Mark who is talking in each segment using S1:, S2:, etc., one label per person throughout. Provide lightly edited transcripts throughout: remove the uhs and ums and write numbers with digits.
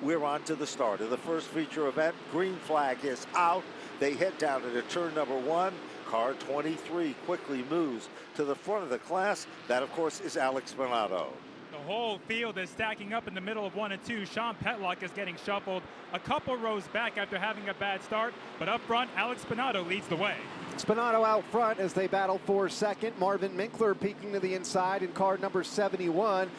S1: we're on to the start of the first feature event. Green flag is out. They head down into turn number 1. Car 23 quickly moves to the front of the class. That, of course, is Alex Spinato.
S2: The whole field is stacking up in the middle of 1 and 2. Sean Petlock is getting shuffled a couple rows back after having a bad start. But up front, Alex Spinato leads the way.
S3: Spinato out front as they battle for second. Marvin Minkler peeking to the inside in car number 71.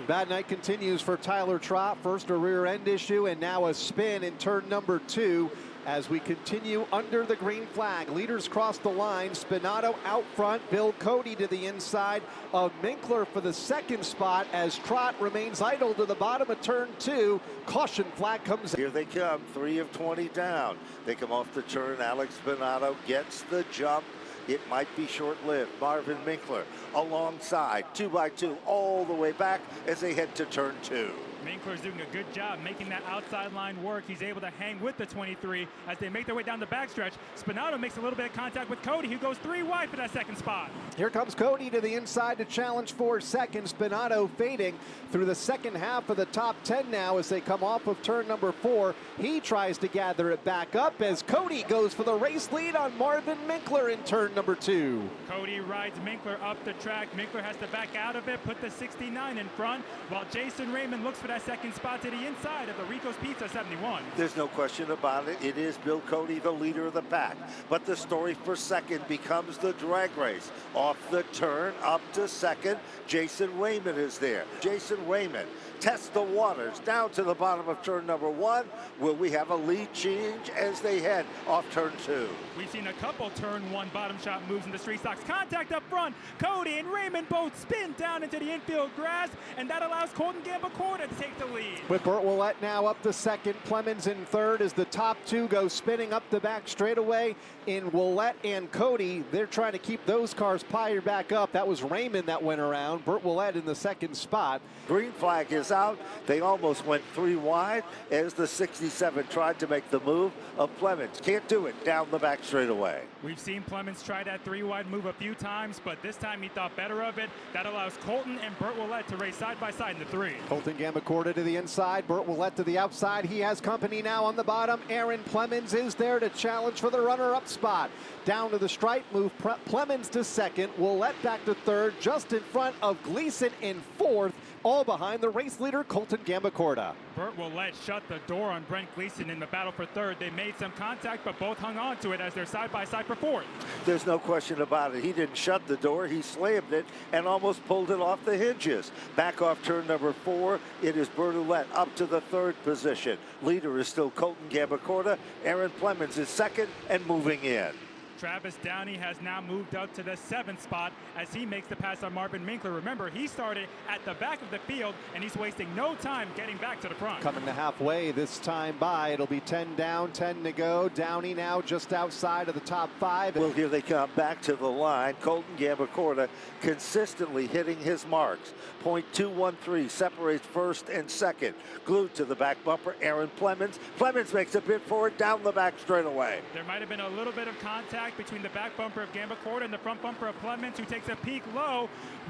S3: Bad night continues for Tyler Trott. First a rear end issue and now a spin in turn number 2. As we continue under the green flag, leaders cross the line. Spinato out front, Bill Cody to the inside of Minkler for the second spot as Trott remains idle to the bottom of turn 2. Caution flag comes.
S1: Here they come, 3 of 20 down. They come off the turn. Alex Spinato gets the jump. It might be short-lived. Marvin Minkler alongside, 2x2 all the way back as they head to turn 2.
S2: Minkler's doing a good job making that outside line work. He's able to hang with the 23 as they make their way down the backstretch. Spinato makes a little bit of contact with Cody, who goes 3 wide for that second spot.
S3: Here comes Cody to the inside to challenge for second. Spinato fading through the second half of the top 10 now as they come off of turn number 4. He tries to gather it back up as Cody goes for the race lead on Marvin Minkler in turn number 2.
S2: Cody rides Minkler up the track. Minkler has to back out of it, put the 69 in front, while Jason Raymond looks for that second spot to the inside of the Rico's Pizza 71.
S1: There's no question about it. It is Bill Cody, the leader of the pack. But the story for second becomes the drag race. Off the turn, up to second, Jason Raymond is there. Jason Raymond tests the waters down to the bottom of turn number 1. Will we have a lead change as they head off turn 2?
S2: We've seen a couple turn 1 bottom shot moves in the street stocks. Contact up front. Cody and Raymond both spin down into the infield grass, and that allows Colton Gambacorta to take the lead.
S3: With Burt Willett now up to second, Clemens in third as the top 2 go spinning up the back straightaway in Willett and Cody. They're trying to keep those cars fired back up. That was Raymond that went around. Burt Willett in the second spot.
S1: Green flag is out. They almost went 3 wide as the 67 tried to make the move of Clemens. Can't do it down the back straightaway.
S2: We've seen Clemens try that 3 wide move a few times, but this time he thought better of it. That allows Colton and Burt Willett to race side by side in the 3.
S3: Colton Gambacorta to the inside, Burt Willett to the outside. He has company now on the bottom. Aaron Clemens is there to challenge for the runner-up spot. Down to the stripe, move Clemens to second. Willett back to third, just in front of Gleason in fourth. All behind the race leader, Colton Gambacorta.
S2: Burt Willett shut the door on Brent Gleason in the battle for third. They made some contact, but both hung on to it as they're side by side for fourth.
S1: There's no question about it. He didn't shut the door. He slammed it and almost pulled it off the hinges. Back off turn number 4, it is Burt Willett up to the 3rd position. Leader is still Colton Gambacorta. Aaron Clemens is second and moving in.
S2: Travis Downey has now moved up to the 7th spot as he makes the pass on Marvin Minkler. Remember, he started at the back of the field, and he's wasting no time getting back to the front.
S3: Coming to halfway this time by. It'll be 10 down, 10 to go. Downey now just outside of the top 5.
S1: Well, here they come back to the line. Colton Gambacorta consistently hitting his marks. .213 separates first and second. Glued to the back bumper, Aaron Clemens. Clemens makes a bid for it down the back straightaway.
S2: There might have been a little bit of contact between the back bumper of Gambacorta and the front bumper of Clemens, who takes a peek low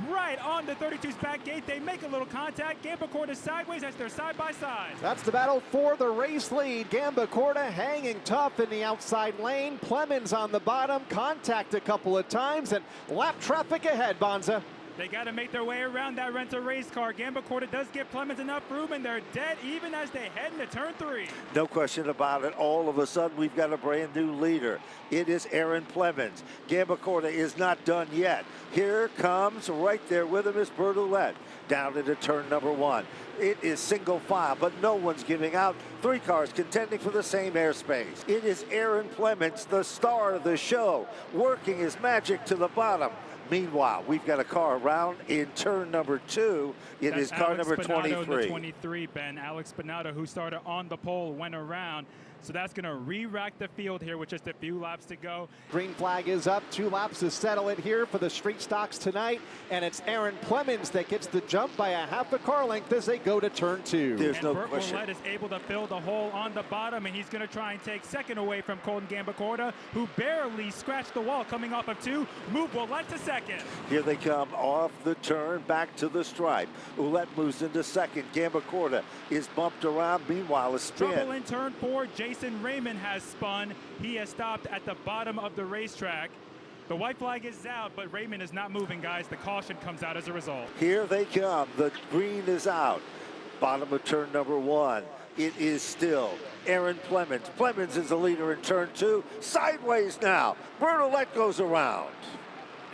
S2: right on the 32's back gate. They make a little contact. Gambacorta sideways as they're side by side.
S3: That's the battle for the race lead. Gambacorta hanging tough in the outside lane. Clemens on the bottom. Contact a couple of times and lap traffic ahead, Bonza.
S2: They got to make their way around that rental race car. Gambacorta does give Clemens enough room, and they're dead even as they head into turn 3.
S1: No question about it. All of a sudden, we've got a brand new leader. It is Aaron Clemens. Gambacorta is not done yet. Here comes, right there with him, is Burt Willett. Down into turn number 1. It is single file, but no one's giving out. 3 cars contending for the same airspace. It is Aaron Clemens, the star of the show, working his magic to the bottom. Meanwhile, we've got a car around in turn number 2. It is car number 23.
S2: The 23, Ben. Alex Spinato, who started on the pole, went around. So that's going to re-rack the field here with just a few laps to go.
S3: Green flag is up. 2 laps to settle it here for the street stocks tonight. And it's Aaron Plemons that gets the jump by a half a car length as they go to turn 2.
S1: There's no
S2: Burt
S1: question.
S2: Ouellette is able to fill the hole on the bottom, and he's going to try and take second away from Colton Gambacorta, who barely scratched the wall coming off of 2. Move Ouellette to second.
S1: Here they come off the turn, back to the stripe. Ouellette moves into second. Gambacorta is bumped around. Meanwhile, a spin.
S2: Trouble in turn 4. Jason Raymond has spun. He has stopped at the bottom of the racetrack. The white flag is out, but Raymond is not moving, guys. The caution comes out as a result.
S1: Here they come. The green is out. Bottom of turn number 1. It is still Aaron Plemons. Plemons is the leader in turn 2. Sideways now. Burt Ouellette goes around.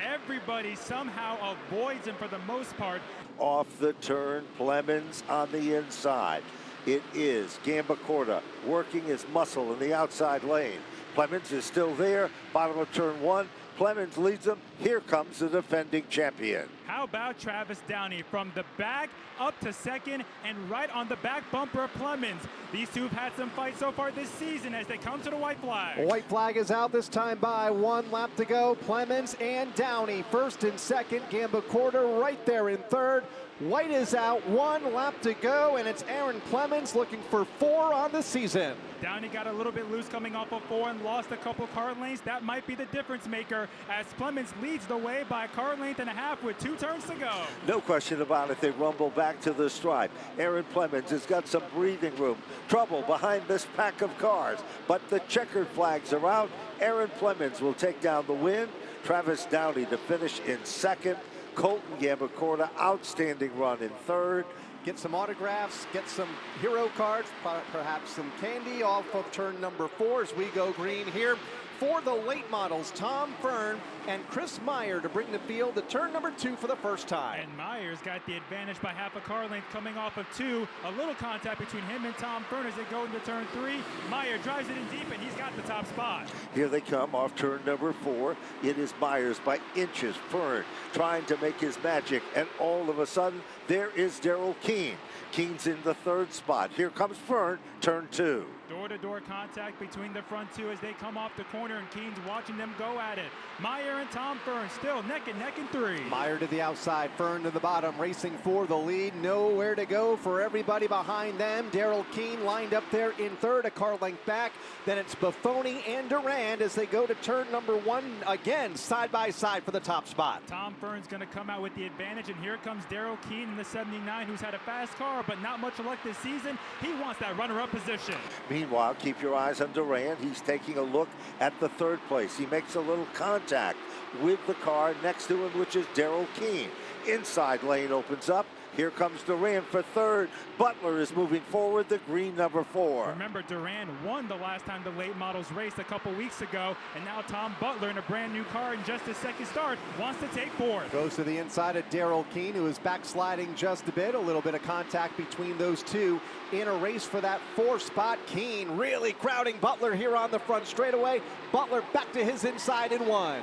S2: Everybody somehow avoids him for the most part.
S1: Off the turn, Plemons on the inside. It is Gambacorta working his muscle in the outside lane. Plemons is still there. Bottom of turn 1. Plemons leads them. Here comes the defending champion.
S2: How about Travis Downey from the back up to second and right on the back bumper of Plemons. These two have had some fights so far this season as they come to the white flag.
S3: White flag is out this time by 1 lap to go. Plemons and Downey first and second. Gambacorta right there in third. White is out, 1 lap to go, and it's Aaron Plemons looking for 4 on the season.
S2: Downey got a little bit loose coming off of 4 and lost a couple car lanes. That might be the difference maker as Plemons leads the way by a car length and a half with 2 turns to go.
S1: No question about it. They rumble back to the stripe. Aaron Plemons has got some breathing room. Trouble behind this pack of cars, but the checkered flags are out. Aaron Plemons will take down the win. Travis Downey to finish in second. Colton Gambacorta, outstanding run in third.
S3: Get some autographs, get some hero cards, perhaps some candy off of turn number 4 as we go green here. For the late models, Tom Fern and Chris Meyer to bring the field to turn number 2 for the first time.
S2: And Meyer's got the advantage by half a car length coming off of 2. A little contact between him and Tom Fern as they go into turn 3. Meyer drives it in deep and he's got the top spot.
S1: Here they come off turn number 4. It is Myers by inches. Fern trying to make his magic, and all of a sudden there is Daryl Keene. Keene's in the 3rd spot. Here comes Fern, turn 2.
S2: Door-to-door contact between the front 2 as they come off the corner, and Keene's watching them go at it. Meyer and Tom Fern still neck and neck in 3.
S3: Meyer to the outside, Fern to the bottom, racing for the lead. Nowhere to go for everybody behind them. Daryl Keene lined up there in 3rd, a car length back. Then it's Buffoni and Durand as they go to turn number 1 again, side by side for the top spot.
S2: Tom Fern's going to come out with the advantage, and here comes Daryl Keene in the 79, who's had a fast car, but not much luck this season. He wants that runner-up position.
S1: Meanwhile, keep your eyes on Durand. He's taking a look at the 3rd place. He makes a little contact with the car next to him, which is Daryl Keene. Inside lane opens up. Here comes Durand for 3rd. Butler is moving forward, the green number 4.
S2: Remember, Durand won the last time the late models raced a couple weeks ago, and now Tom Butler in a brand new car in just his 2nd start wants to take 4th.
S3: Goes to the inside of Daryl Keene, who is backsliding just a bit. A little bit of contact between those two in a race for that 4th spot. Keene really crowding Butler here on the front straightaway. Butler back to his inside in 1.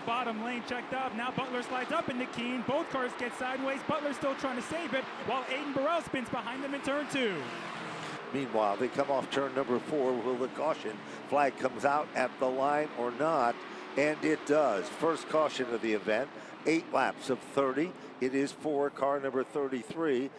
S2: Bottom lane checked up. Now Butler slides up into Keene. Both cars get sideways. Butler still trying to save it while Aiden Burrell spins behind them in turn 2.
S1: Meanwhile, they come off turn number 4. Will the caution flag comes out at the line or not? And it does. First caution of the event. 8 laps of 30. It is for car number 33.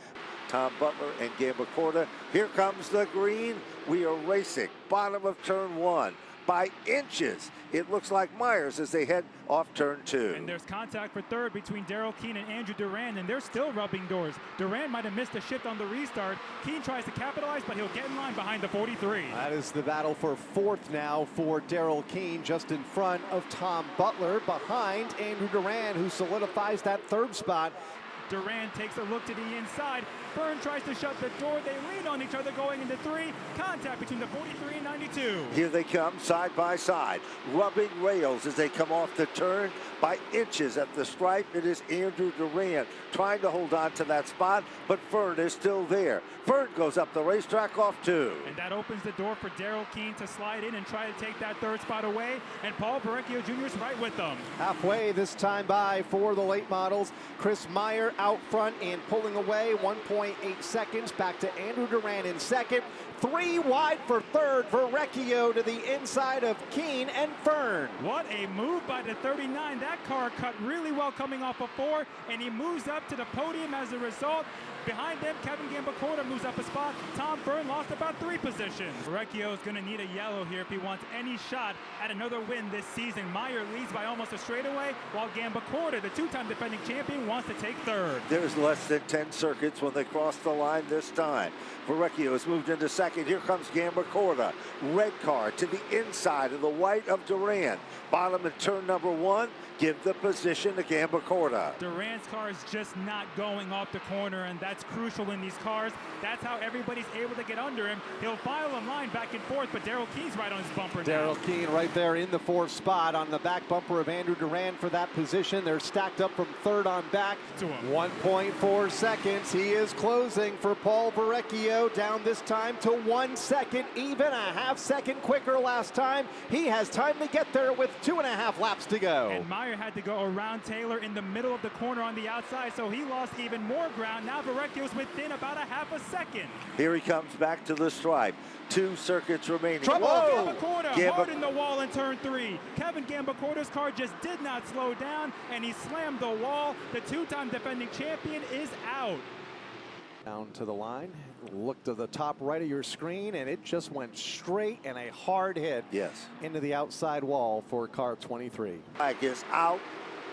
S1: Tom Butler and Gambacorta. Here comes the green. We are racing. Bottom of turn 1. By inches. It looks like Myers as they head off turn 2.
S2: And there's contact for 3rd between Daryl Keene and Andrew Durand, and they're still rubbing doors. Durand might have missed a shift on the restart. Keene tries to capitalize, but he'll get in line behind the 43.
S3: That is the battle for 4th now for Daryl Keene, just in front of Tom Butler, behind Andrew Durand, who solidifies that 3rd spot.
S2: Durand takes a look to the inside. Fern tries to shut the door. They lean on each other going into 3. Contact between the 43 and 92.
S1: Here they come side by side, rubbing rails as they come off the turn by inches at the stripe. It is Andrew Durand trying to hold on to that spot, but Fern is still there. Fern goes up the racetrack off 2.
S2: And that opens the door for Daryl Keene to slide in and try to take that 3rd spot away. And Paul Verrecchio Jr. is right with them.
S3: Halfway this time by for the late models. Chris Meyer out front and pulling away, 1.8 seconds. Back to Andrew Duran in second. 3 wide for third. Verrecchio to the inside of Keene and Fern.
S2: What a move by the 39. That car cut really well coming off of 4, and he moves up to the podium as a result. Behind them, Kevin Gambacorta moves up a spot. Tom Fern lost about 3 positions. Verrecchio is going to need a yellow here if he wants any shot at another win this season. Meyer leads by almost a straightaway, while Gambacorta, the 2-time defending champion, wants to take third.
S1: There's less than 10 circuits when they cross the line this time. Verrecchio has moved into second. Here comes Gambacorta. Red car to the inside of the white of Duran. Bottom at turn number 1. Give the position to Gambacorta.
S2: Duran's car is just not going off the corner, and that's crucial in these cars. That's how everybody's able to get under him. He'll file in line back and forth, but Daryl Keen's right on his bumper now.
S3: Daryl Keene right there in the 4th spot on the back bumper of Andrew Duran for that position. They're stacked up from third on back.
S2: To him.
S3: 1.4 seconds. He is closing for Paul Verrecchio, down this time to 1 second, even a half-second quicker last time. He has time to get there with 2.5 laps to go.
S2: And Meyer had to go around Taylor in the middle of the corner on the outside, so he lost even more ground. Now Verrecchio's within about a half a second.
S1: Here he comes back to the stripe. 2 circuits remaining.
S3: Trouble.
S2: Gambacorta hard in the wall in turn 3. Kevin Gambacorta's car just did not slow down, and he slammed the wall. The 2-time defending champion is out.
S3: Down to the line, look to the top right of your screen, and it just went straight and a hard hit into the outside wall for car 23.
S1: Flag is out.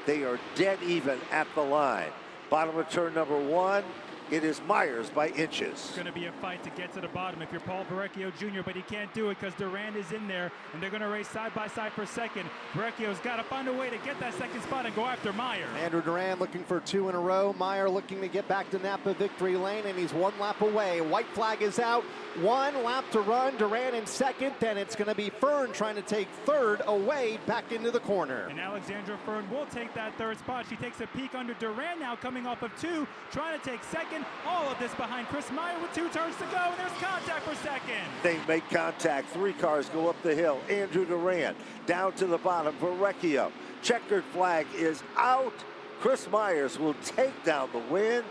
S1: They are dead even at the line. Bottom of turn number 1. It is Myers by inches.
S2: It's going to be a fight to get to the bottom if you're Paul Verrecchio Jr., but he can't do it because Duran is in there, and they're going to race side by side for second. Verrecchio's got to find a way to get that second spot and go after Meyer.
S3: Andrew Duran looking for 2 in a row. Meyer looking to get back to Napa victory lane, and he's 1 lap away. White flag is out. 1 lap to run. Duran in second. Then it's going to be Fern trying to take third away back into the corner.
S2: And Alexandra Fern will take that third spot. She takes a peek under Duran now, coming off of 2, trying to take second. All of this behind Chris Meyer with 2 turns to go, and there's contact for second.
S1: They make contact. 3 cars go up the hill. Andrew Duran down to the bottom. Verrecchio. Checkered flag is out. Chris Myers will take down the win,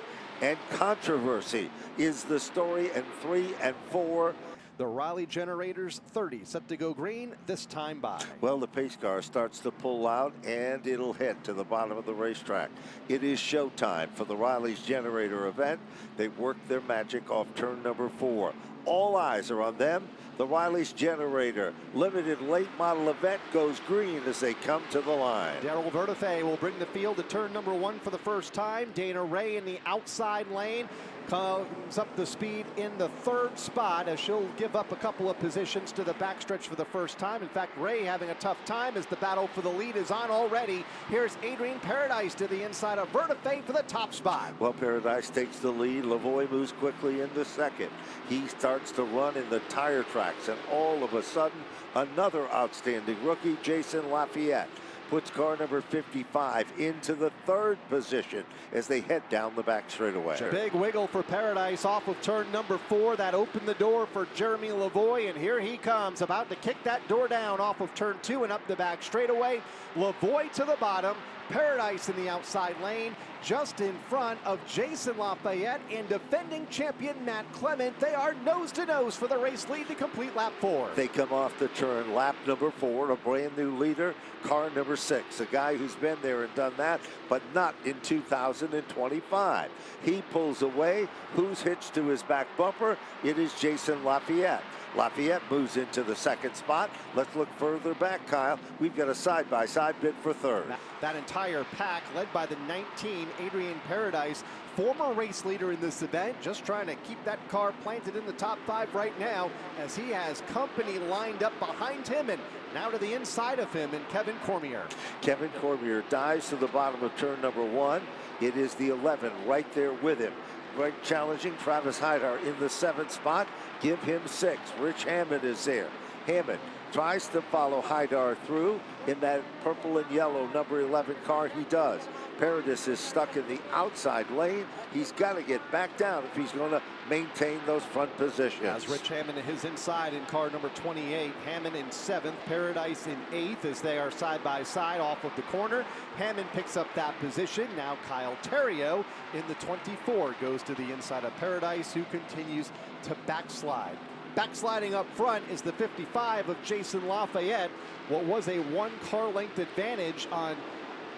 S1: and controversy is the story in 3 and 4.
S3: The Riley Generators 30 set to go green, this time by.
S1: Well, the pace car starts to pull out, and it'll head to the bottom of the racetrack. It is showtime for the Riley's Generator event. They worked their magic off turn number 4. All eyes are on them. The Riley's Generator limited late model event goes green as they come to the line.
S3: Daryl Vertifay will bring the field to turn number 1 for the first time. Dana Ray in the outside lane comes up the speed in the 3rd spot as she'll give up a couple of positions to the backstretch for the first time. In fact, Ray having a tough time as the battle for the lead is on already. Here's Adrian Paradise to the inside of Vertifay for the top spot.
S1: Well, Paradise takes the lead. Lavoie moves quickly into second. He starts to run in the tire tracks, and all of a sudden, another outstanding rookie, Jason Lafayette, puts car number 55 into the 3rd position as they head down the back straightaway.
S3: Big wiggle for Paradise off of turn number 4. That opened the door for Jeremy Lavoie, and here he comes, about to kick that door down off of turn 2 and up the back straightaway. Lavoie to the bottom. Paradise in the outside lane, just in front of Jason Lafayette and defending champion Matt Clement. They are nose to nose for the race lead to complete lap 4.
S1: They come off the turn, lap number 4, a brand new leader, car number 6, a guy who's been there and done that, but not in 2025. He pulls away. Who's hitched to his back bumper? It is Jason Lafayette. Lafayette moves into the 2nd spot. Let's look further back, Kyle. We've got a side-by-side bid for 3rd.
S3: That entire pack led by the 19 Adrian Paradise, former race leader in this event, just trying to keep that car planted in the top 5 right now as he has company lined up behind him, and now to the inside of him, and Kevin Cormier.
S1: Kevin Cormier dives to the bottom of turn number 1. It is the 11 right there with him. Right, challenging Travis Hydar in the 7th spot. Give him 6. Rich Hammond is there. Hammond tries to follow Hydar through in that purple and yellow number 11 car. He does. Paradis is stuck in the outside lane. He's got to get back down if he's going to maintain those front positions.
S3: As Rich Hammond to his inside in car number 28. Hammond in 7th, Paradise in 8th as they are side by side off of the corner. Hammond picks up that position. Now Kyle Terrio in the 24 goes to the inside of Paradise, who continues to backslide. Backsliding up front is the 55 of Jason Lafayette. What was a 1 car length advantage on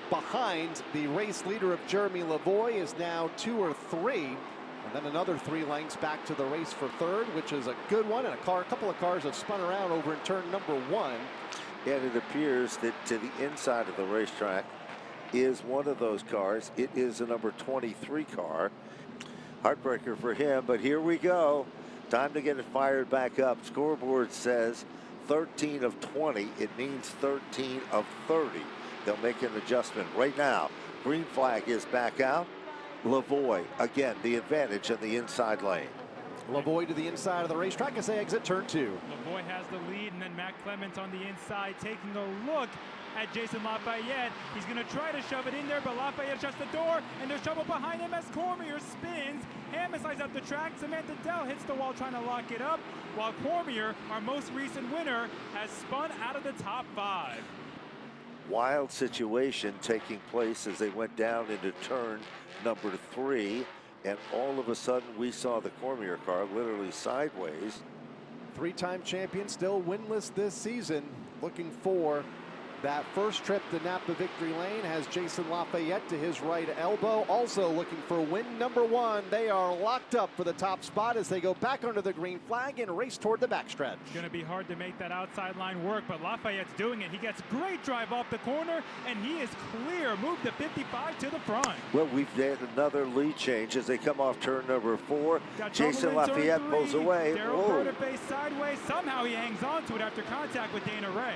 S3: behind the race leader of Jeremy Lavoie is now 2 or 3. And then another 3 lengths back to the race for 3rd, which is a good one. And a couple of cars have spun around over in turn number 1.
S1: And it appears that to the inside of the racetrack is one of those cars. It is a number 23 car. Heartbreaker for him, but here we go. Time to get it fired back up. Scoreboard says 13 of 20. It means 13 of 30. They'll make an adjustment right now. Green flag is back out. Lavoie, again, the advantage in the inside lane.
S3: Lavoie to the inside of the racetrack as they exit turn 2.
S2: Lavoie has the lead, and then Matt Clements on the inside taking a look at Jason Lafayette. He's going to try to shove it in there, but Lafayette shuts the door, and there's trouble behind him as Cormier spins. Hammond slides up the track. Samantha Dell hits the wall trying to lock it up, while Cormier, our most recent winner, has spun out of the top 5.
S1: Wild situation taking place as they went down into turn number 3, and all of a sudden we saw the Cormier car literally sideways.
S3: 3-time champion, still winless this season, looking for that first trip to Napa Victory Lane. Has Jason Lafayette to his right elbow, also looking for win number 1. They are locked up for the top spot as they go back under the green flag and race toward the backstretch.
S2: It's going to be hard to make that outside line work, but Lafayette's doing it. He gets great drive off the corner, and he is clear. Move the 55 to the front.
S1: Well, we've had another lead change as they come off turn number 4. Jason Lafayette pulls away.
S2: Daryl Bertafay sideways. Somehow he hangs on to it after contact with Dana Ray.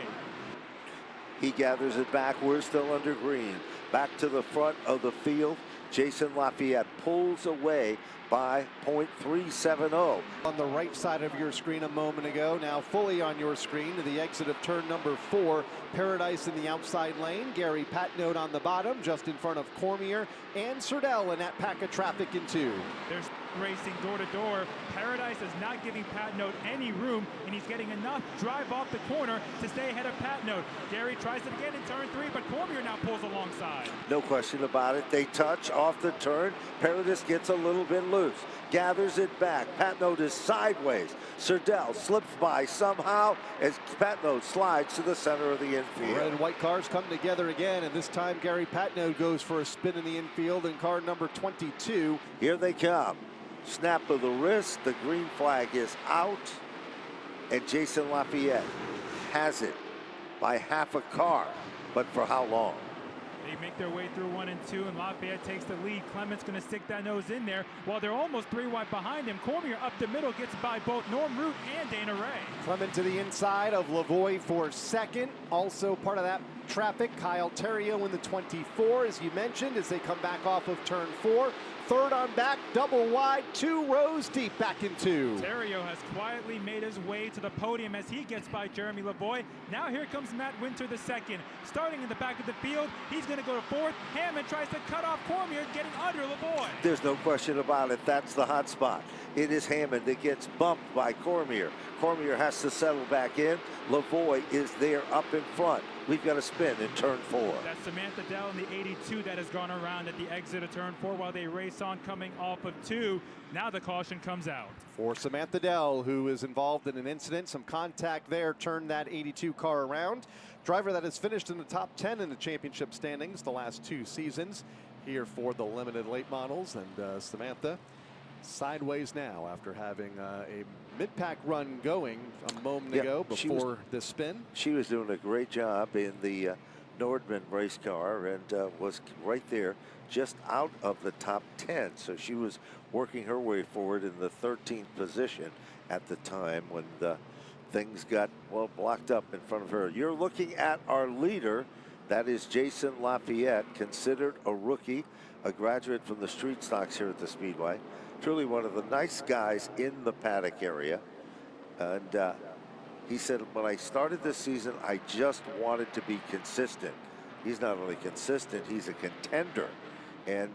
S1: He gathers it back. We're still under green. Back to the front of the field. Jason Lafayette pulls away by .370.
S3: On the right side of your screen a moment ago, now fully on your screen to the exit of turn number 4. Paradise in the outside lane. Gary Patnode on the bottom, just in front of Cormier and Serdell in that pack of traffic in 2.
S2: There's racing door to door. Paradise is not giving Patnode any room, and he's getting enough drive off the corner to stay ahead of Patnode. Gary tries it again in turn 3, but Cormier now pulls alongside.
S1: No question about it. They touch off the turn. Paradis gets a little bit loose. Gathers it back. Patnode is sideways. Serdell slips by somehow as Patnode slides to the center of the infield.
S3: Red and white cars come together again, and this time Gary Patnode goes for a spin in the infield in car number 22.
S1: Here they come. Snap of the wrist. The green flag is out, and Jason Lafayette has it by half a car. But for how long?
S2: They make their way through 1 and 2, and Lafayette takes the lead. Clement's going to stick that nose in there while they're almost 3 wide behind him. Cormier up the middle gets by both Norm Root and Dana Ray.
S3: Clement to the inside of Lavoie for 2nd. Also part of that traffic, Kyle Terrio in the 24, as you mentioned, as they come back off of turn 4. 3rd on back, double wide, 2 rows deep back in 2.
S2: Terrio has quietly made his way to the podium as he gets by Jeremy Lavoie. Now here comes Matt Winter the 2nd. Starting in the back of the field, he's going to go to 4th. Hammond tries to cut off Cormier, getting under Lavoie.
S1: There's no question about it. That's the hot spot. It is Hammond that gets bumped by Cormier. Cormier has to settle back in. Lavoie is there up in front. We've got a spin in turn 4.
S2: That's Samantha Dell in the 82 that has gone around at the exit of turn 4 while they race on coming off of 2. Now the caution comes out.
S3: For Samantha Dell, who is involved in an incident, some contact there, turned that 82 car around. Driver that has finished in the top 10 in the championship standings the last 2 seasons here for the limited late models. And Samantha sideways now after having a mid-pack run going a moment ago before the spin.
S1: She was doing a great job in the Nordman race car and was right there just out of the top 10. So she was working her way forward in the 13th position at the time when the things got, well, blocked up in front of her. You're looking at our leader. That is Jason Lafayette, considered a rookie, a graduate from the street stocks here at the Speedway. Truly one of the nice guys in the paddock area. And he said, when I started this season, I just wanted to be consistent. He's not only consistent, he's a contender. And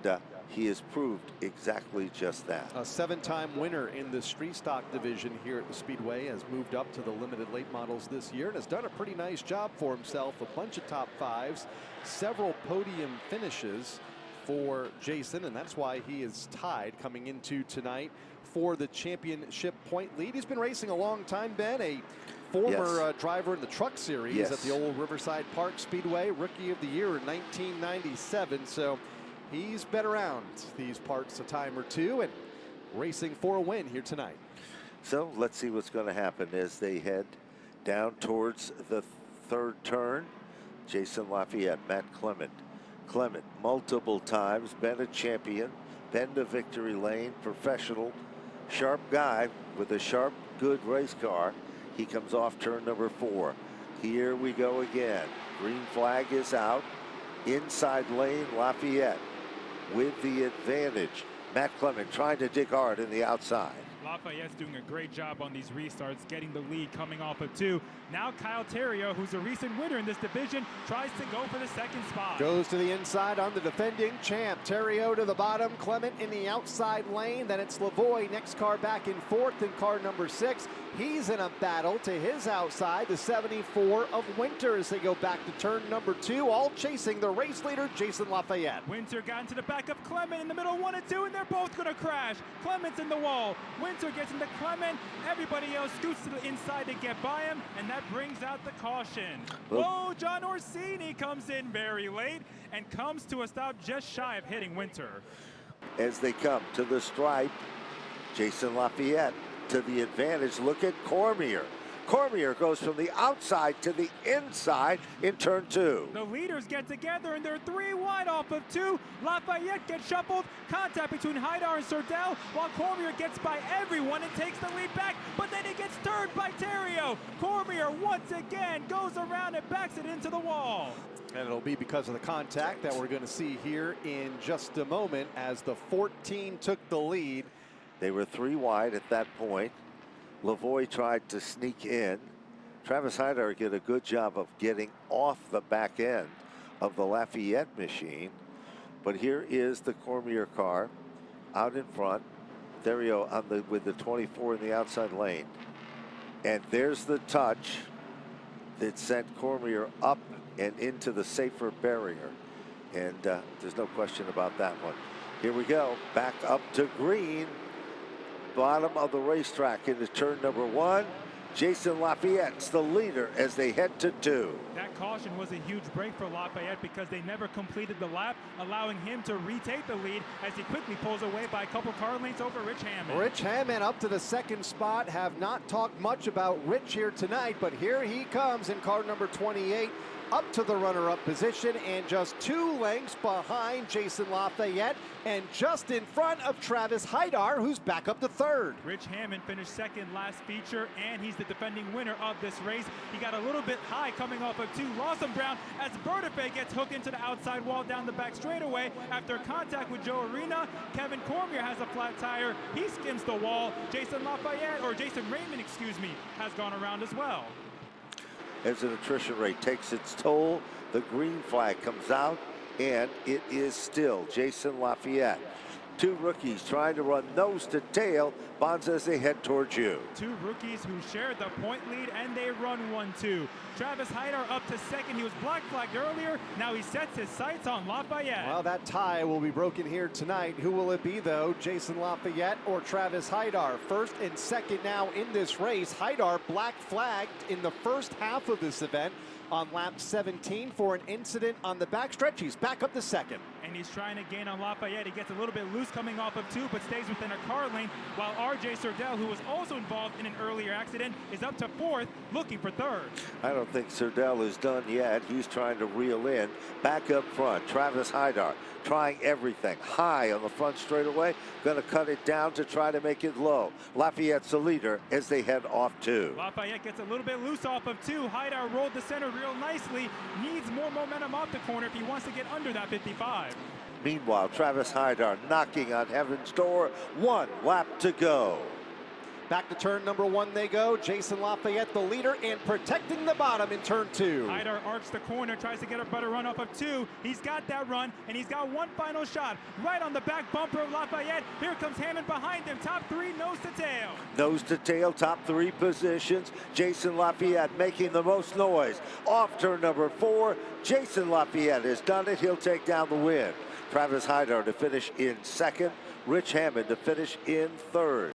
S1: he has proved exactly just that.
S3: A 7-time winner in the street stock division here at the Speedway, has moved up to the limited late models this year and has done a pretty nice job for himself. A bunch of top fives, several podium finishes for Jason, and that's why he is tied coming into tonight for the championship point lead. He's been racing a long time, Ben, a former driver in the truck series at the old Riverside Park Speedway, Rookie of the Year in 1997. So he's been around these parts a time or two and racing for a win here tonight.
S1: So let's see what's going to happen as they head down towards the third turn. Jason Lafayette, Matt Clement. Clement, multiple times, been a champion, been to victory lane, professional, sharp guy with a sharp, good race car. He comes off turn number 4. Here we go again. Green flag is out. Inside lane, Lafayette with the advantage. Matt Clement trying to dig hard in the outside.
S2: Lafayette's doing a great job on these restarts, getting the lead coming off of 2. Now Kyle Terrio, who's a recent winner in this division, tries to go for the second spot.
S3: Goes to the inside on the defending champ. Terrio to the bottom, Clement in the outside lane. Then it's Lavoie, next car back in 4th, and car number 6. He's in a battle to his outside, the 74 of Winter, as they go back to turn number 2, all chasing the race leader, Jason Lafayette.
S2: Winter got into the back of Clement in the middle, 1 and 2, and they're both going to crash. Clement's in the wall. Winter gets into Clement. Everybody else scoots to the inside to get by him, and that brings out the caution. Whoa, John Orsini comes in very late and comes to a stop just shy of hitting Winter.
S1: As they come to the stripe, Jason Lafayette to the advantage. Look at Cormier. Cormier goes from the outside to the inside in turn 2.
S2: The leaders get together and they're 3 wide off of 2. Lafayette gets shuffled. Contact between Haidar and Serdell, while Cormier gets by everyone and takes the lead back, but then he gets turned by Terrio. Cormier once again goes around and backs it into the wall.
S3: And it'll be because of the contact that we're going to see here in just a moment as the 14 took the lead.
S1: They were 3 wide at that point. Lavoie tried to sneak in. Travis Haidar did a good job of getting off the back end of the Lafayette machine. But here is the Cormier car out in front. Terrio on with the 24 in the outside lane. And there's the touch that sent Cormier up and into the safer barrier. And there's no question about that one. Here we go, back up to green. Bottom of the racetrack into turn number 1. Jason Lafayette's the leader as they head to 2.
S2: That caution was a huge break for Lafayette because they never completed the lap, allowing him to retake the lead as he quickly pulls away by a couple car lengths over Rich Hammond.
S3: Rich Hammond up to the 2nd spot. Have not talked much about Rich here tonight, but here he comes in car number 28. Up to the runner-up position and just 2 lengths behind Jason Lafayette and just in front of Travis Haidar, who's back up to 3rd.
S2: Rich Hammond finished 2nd last feature, and he's the defending winner of this race. He got a little bit high coming off of 2. Lawson Brown as Bertafay gets hooked into the outside wall down the back straightaway after contact with Joe Arena. Kevin Cormier has a flat tire. He skims the wall. Jason Raymond, has gone around as well.
S1: As an attrition rate takes its toll, the green flag comes out, and it is still Jason Lafayette. 2 rookies trying to run nose to tail. Bonds as they head towards you.
S2: 2 rookies who shared the point lead, and they run 1-2. Travis Haidar up to 2nd. He was black flagged earlier. Now he sets his sights on Lafayette.
S3: Well, that tie will be broken here tonight. Who will it be, though? Jason Lafayette or Travis Haidar? 1st and 2nd now in this race. Haidar black flagged in the first half of this event on lap 17 for an incident on the backstretch. He's back up to 2nd.
S2: And he's trying to gain on Lafayette. He gets a little bit loose coming off of 2, but stays within a car lane, while R.J. Serdell, who was also involved in an earlier accident, is up to 4th, looking for 3rd.
S1: I don't think Serdell is done yet. He's trying to reel in. Back up front, Travis Haidar trying everything. High on the front straightaway, going to cut it down to try to make it low. Lafayette's the leader as they head off 2.
S2: Lafayette gets a little bit loose off of 2. Haidar rolled the center real nicely. Needs more momentum off the corner if he wants to get under that 55.
S1: Meanwhile, Travis Haidar knocking on heaven's door. 1 lap to go.
S3: Back to turn number 1 they go. Jason Lafayette, the leader, and protecting the bottom in turn 2.
S2: Hyder arcs the corner, tries to get a better run off of 2. He's got that run, and he's got one final shot. Right on the back bumper of Lafayette. Here comes Hammond behind him. Top 3, nose to tail.
S1: Nose to tail, top 3 positions. Jason Lafayette making the most noise. Off turn number 4, Jason Lafayette has done it. He'll take down the win. Travis Hyder to finish in 2nd. Rich Hammond to finish in 3rd.